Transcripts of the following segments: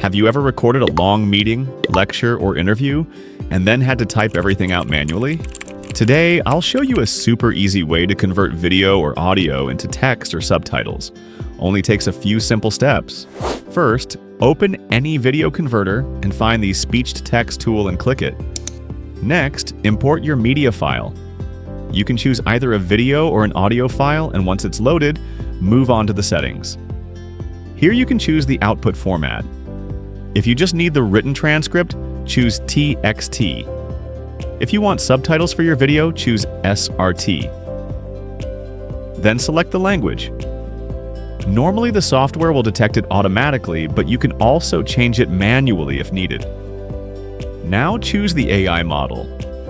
Have you ever recorded a long meeting, lecture, or interview, and then had to type everything out manually? Today, I'll show you a super easy way to convert video or audio into text or subtitles. Only takes a few simple steps. First, open any video converter and find the speech-to-text tool and click it. Next, import your media file. You can choose either a video or an audio file, and once it's loaded, move on to the settings. Here you can choose the output format. If you just need the written transcript, choose TXT. If you want subtitles for your video, choose SRT. Then select the language. Normally the software will detect it automatically, but you can also change it manually if needed. Now choose the AI model.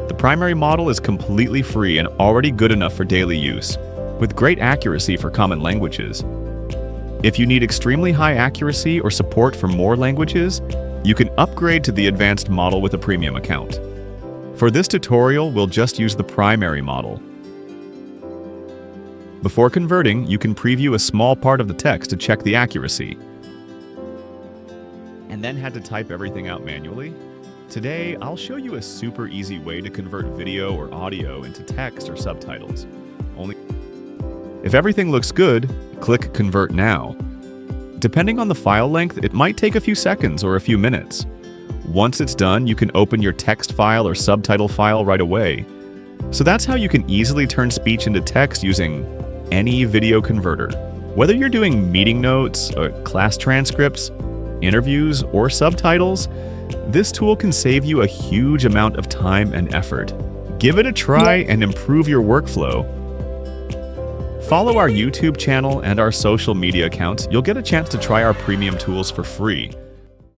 The primary model is completely free and already good enough for daily use, with great accuracy for common languages. If you need extremely high accuracy or support for more languages, you can upgrade to the advanced model with a premium account. For this tutorial, we'll just use the primary model. Before converting, you can preview a small part of the text to check the accuracy. And then had to type everything out manually? Today, I'll show you a super easy way to convert video or audio into text or subtitles. If everything looks good, click Convert Now. Depending on the file length, it might take a few seconds or a few minutes. Once it's done, you can open your text file or subtitle file right away. So that's how you can easily turn speech into text using any video converter. Whether you're doing meeting notes, or class transcripts, interviews, or subtitles, this tool can save you a huge amount of time and effort. Give it a try and improve your workflow. Follow our YouTube channel and our social media accounts. You'll get a chance to try our premium tools for free.